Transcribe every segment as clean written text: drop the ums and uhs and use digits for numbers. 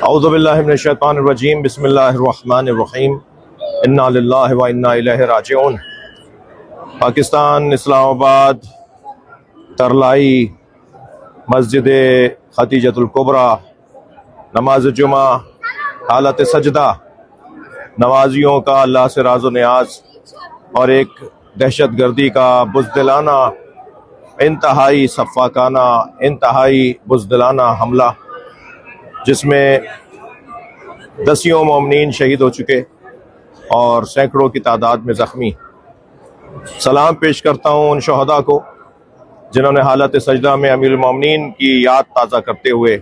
औज़ु बिल्लाहि मिनश शैतानिर रजीम बिस्मिल्लाहिर रहमानिर रहीम इन्ना लिल्लाहि व इन्ना इलैहि राजिऊन। पाकिस्तान इस्लामाबाद तरलाई मस्जिद खतीजतुल कुबरा नमाज जुमा हालत सजदा नमाजियों का अल्लाह से राज़ो नियाज और एक दहशत गर्दी का बुज़दिलाना इंतहाई सफ़ाकाना इंतहाई बुज़दिलाना हमला जिसमें दसियों मोमिनीन शहीद हो चुके और सैकड़ों की तादाद में ज़ख्मी। सलाम पेश करता हूँ उन शहदा को जिन्होंने हालत सजदा में अमीरुल मोमिनीन की याद ताज़ा करते हुए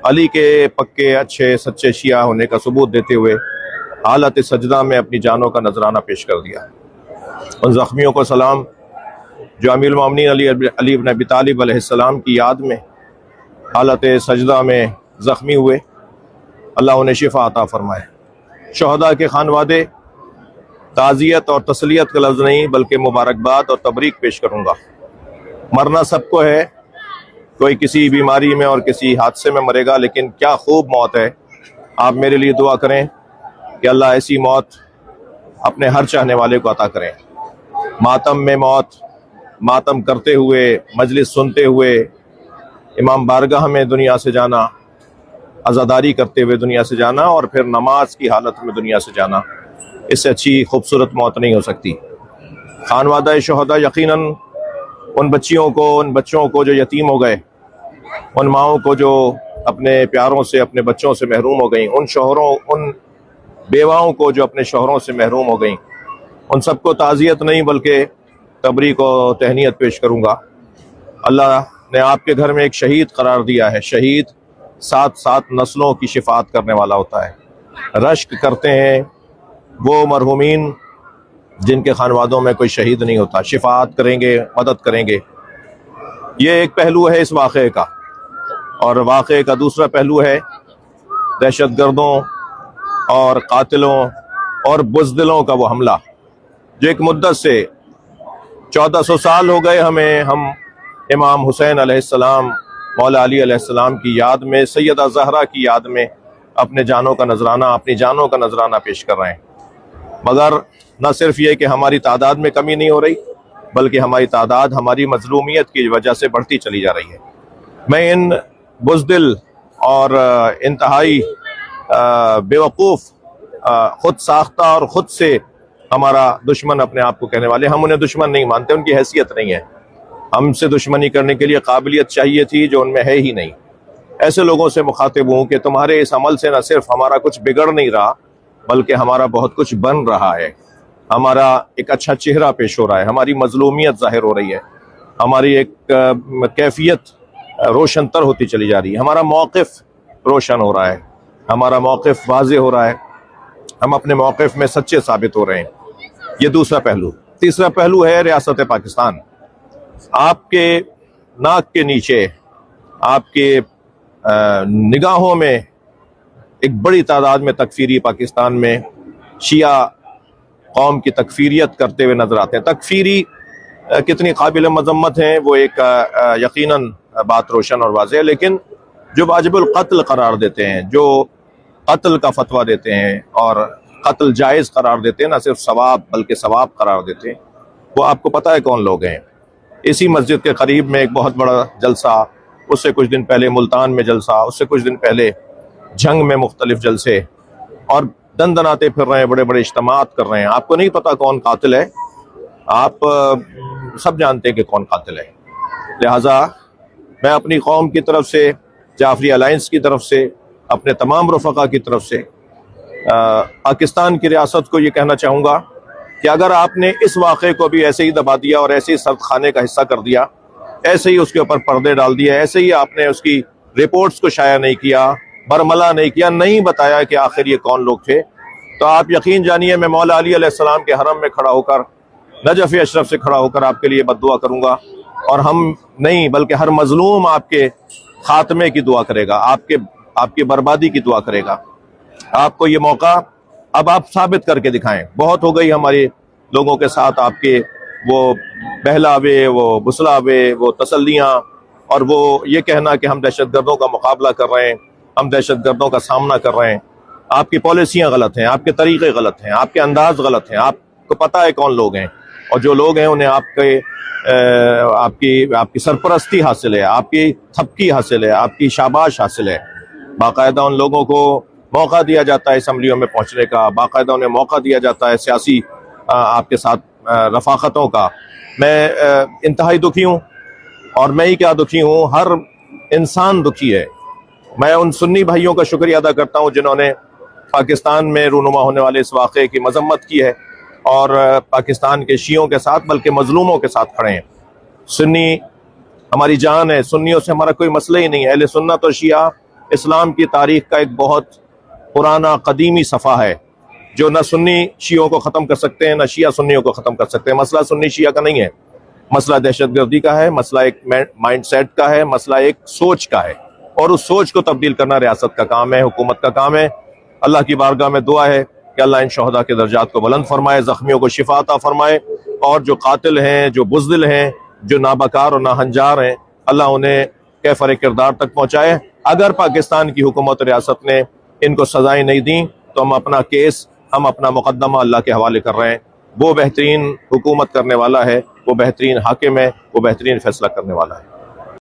अली के पक्के अच्छे सच्चे शिया होने का सबूत देते हुए हालत सजदा में अपनी जानों का नजराना पेश कर दिया। उन ज़ख्मियों को सलाम जो अमीरुल मोमिनीन अली इब्न अबी तालिब अलैहिस्सलाम की याद में हालत सजदा में ज़ख्मी हुए, अल्लाह उन्हें शिफा अता फरमाए। शहदा के खानवादे ताज़ियत और तसलियत का लफ्ज़ नहीं बल्कि मुबारकबाद और तबरीक पेश करूँगा। मरना सबको है, कोई किसी बीमारी में और किसी हादसे में मरेगा, लेकिन क्या खूब मौत है। आप मेरे लिए दुआ करें कि अल्लाह ऐसी मौत अपने हर चाहने वाले को अता करें। मातम में मौत, मातम करते हुए मजलिस सुनते हुए इमाम बारगाह में दुनिया से जाना, अज़ादारी करते हुए दुनिया से जाना और फिर नमाज की हालत में दुनिया से जाना, इससे अच्छी खूबसूरत मौत नहीं हो सकती। खानवादा शहदा यकीनन उन बच्चों को जो यतीम हो गए, उन माओं को जो अपने प्यारों से अपने बच्चों से महरूम हो गई, उन शोहरों उन बेवाओं को जो अपने शोहरों से महरूम हो गई, उन सबको ताज़ियत नहीं बल्कि तबरीक और तहनीत पेश करूँगा। अल्लाह ने आपके घर में एक शहीद करार दिया है। शहीद 7 नस्लों की शिफात करने वाला होता है। रश्क करते हैं वो मरहूमीन जिनके खानवादों में कोई शहीद नहीं होता, शिफात करेंगे, मदद करेंगे। ये एक पहलू है इस वाक़े का, और वाक़े का दूसरा पहलू है दहशत गर्दों और कातिलों और बुज़दिलों का वो हमला जो एक मुद्दत से 1400 साल हो गए हमें, हम इमाम हुसैन अलैहिस्सलाम, मौला अली अलैहिस्सलाम की याद में, सैयदा ज़हरा की याद में अपनी जानों का नजराना पेश कर रहे हैं। मगर न सिर्फ ये कि हमारी तादाद में कमी नहीं हो रही, बल्कि हमारी तादाद हमारी मजलूमियत की वजह से बढ़ती चली जा रही है। मैं इन बुज़दिल और इंतहाई बेवकूफ़, खुद साख्ता और ख़ुद से हमारा दुश्मन अपने आप को कहने वाले, हम उन्हें दुश्मन नहीं मानते, उनकी हैसियत नहीं है। हमसे दुश्मनी करने के लिए काबिलियत चाहिए थी जो उनमें है ही नहीं। ऐसे लोगों से मुखातिब हूँ कि तुम्हारे इस अमल से न सिर्फ हमारा कुछ बिगड़ नहीं रहा, बल्कि हमारा बहुत कुछ बन रहा है। हमारा एक अच्छा चेहरा पेश हो रहा है, हमारी मजलूमियत जाहिर हो रही है, हमारी एक कैफियत रोशन तर होती चली जा रही है, हमारा मौक़िफ़ रोशन हो रहा है, हमारा मौक़िफ़ वाज़े हो रहा है, हम अपने मौक़िफ़ में सच्चे साबित हो रहे हैं। ये दूसरा पहलू। तीसरा पहलू है रियासत पाकिस्तान। आपके नाक के नीचे, आपके निगाहों में एक बड़ी तादाद में तकफीरी पाकिस्तान में शिया कौम की तकफीरियत करते हुए नजर आते हैं। तकफीरी कितनी काबिल मजम्मत हैं वो एक यकीनन बात रोशन और वाज़ेह है, लेकिन जो वाजिबुल क़त्ल करार देते हैं, जो कत्ल का फतवा देते हैं और कत्ल जायज़ करार देते हैं, ना सिर्फ सवाब बल्कि सवाब करार देते हैं, वो आपको पता है कौन लोग हैं। इसी मस्जिद के करीब में एक बहुत बड़ा जलसा, उससे कुछ दिन पहले मुल्तान में जलसा, उससे कुछ दिन पहले जंग में मुख्तलिफ जलसे, और दंदनाते फिर रहे हैं, बड़े बड़े इज्तिमात कर रहे हैं। आपको नहीं पता कौन कातिल है, आप सब जानते हैं कि कौन कातिल है। लिहाजा मैं अपनी कौम की तरफ से, जाफरी अलायंस की तरफ से, अपने तमाम रफ़क़ा की तरफ से पाकिस्तान की रियासत को ये कहना चाहूँगा कि अगर आपने इस वाक़े को भी ऐसे ही दबा दिया और ऐसे ही सर्द खाने का हिस्सा कर दिया, ऐसे ही उसके ऊपर पर्दे डाल दिए, ऐसे ही आपने उसकी रिपोर्ट्स को शाया नहीं किया, बरमला नहीं किया, नहीं बताया कि आखिर ये कौन लोग थे, तो आप यकीन जानिए मैं मौला अली अलैहिस्सलाम के हरम में खड़ा होकर, नजफ़ अशरफ से खड़ा होकर आपके लिए बद्दुआ करूँगा, और हम नहीं बल्कि हर मजलूम आपके खात्मे की दुआ करेगा, आपकी बर्बादी की दुआ करेगा। आपको ये मौका अब आप साबित करके दिखाएं। बहुत हो गई हमारे लोगों के साथ आपके वो बहलावे, वो बुसलावे, वो तसल्लियाँ और वो ये कहना कि हम दहशतगर्दों का मुकाबला कर रहे हैं हम दहशतगर्दों का सामना कर रहे हैं। आपकी पॉलिसियाँ गलत हैं, आपके तरीक़े गलत हैं, आपके अंदाज गलत हैं। आपको पता है कौन लोग हैं, और जो लोग हैं उन्हें आपकी सरपरस्ती हासिल है, आपकी थपकी हासिल है, आपकी शाबाश हासिल है। बाकायदा उन लोगों को मौका दिया जाता है असम्बलियों में पहुंचने का, बाकायदा उन्हें मौका दिया जाता है सियासी आपके साथ रफाकतों का। मैं इंतहाई दुखी हूँ, और मैं ही क्या दुखी हूँ, हर इंसान दुखी है। मैं उन सुन्नी भाइयों का शुक्रिया अदा करता हूँ जिन्होंने पाकिस्तान में रूनुमा होने वाले इस वाक़े की मजम्मत की है और पाकिस्तान के शियों के साथ, बल्कि मजलूमों के साथ खड़े हैं। सुन्नी हमारी जान है, सुन्नियों से हमारा कोई मसला ही नहीं है। अहले सुन्नत और शिया इस्लाम की तारीख का एक बहुत पुराना कदीमी सफ़ा है, जो न सुन्नी शियों को ख़त्म कर सकते हैं, न शिया सुन्नियों को ख़त्म कर सकते हैं। मसला सुन्नी शिया का नहीं है, मसला दहशतगर्दी का है, मसला एक माइंड सेट का है, मसला एक सोच का है, और उस सोच को तब्दील करना रियासत का काम है, हुकूमत का काम है। अल्लाह की बारगाह में दुआ है कि अल्लाह इन शहदा के दर्जात को बुलंद फरमाए, ज़ख्मियों को शिफा अता फरमाए, और जो कातिल हैं, जो बुज़दिल हैं, जो नाबकार और नाहंजार हैं, अल्लाह उन्हें कैफर किरदार तक पहुँचाए। अगर पाकिस्तान की हुकूमत रियासत ने इनको सजाएं नहीं दी तो हम अपना मुकदमा अल्लाह के हवाले कर रहे हैं। वो बेहतरीन हुकूमत करने वाला है, वो बेहतरीन हाकिम है, वो बेहतरीन फैसला करने वाला है।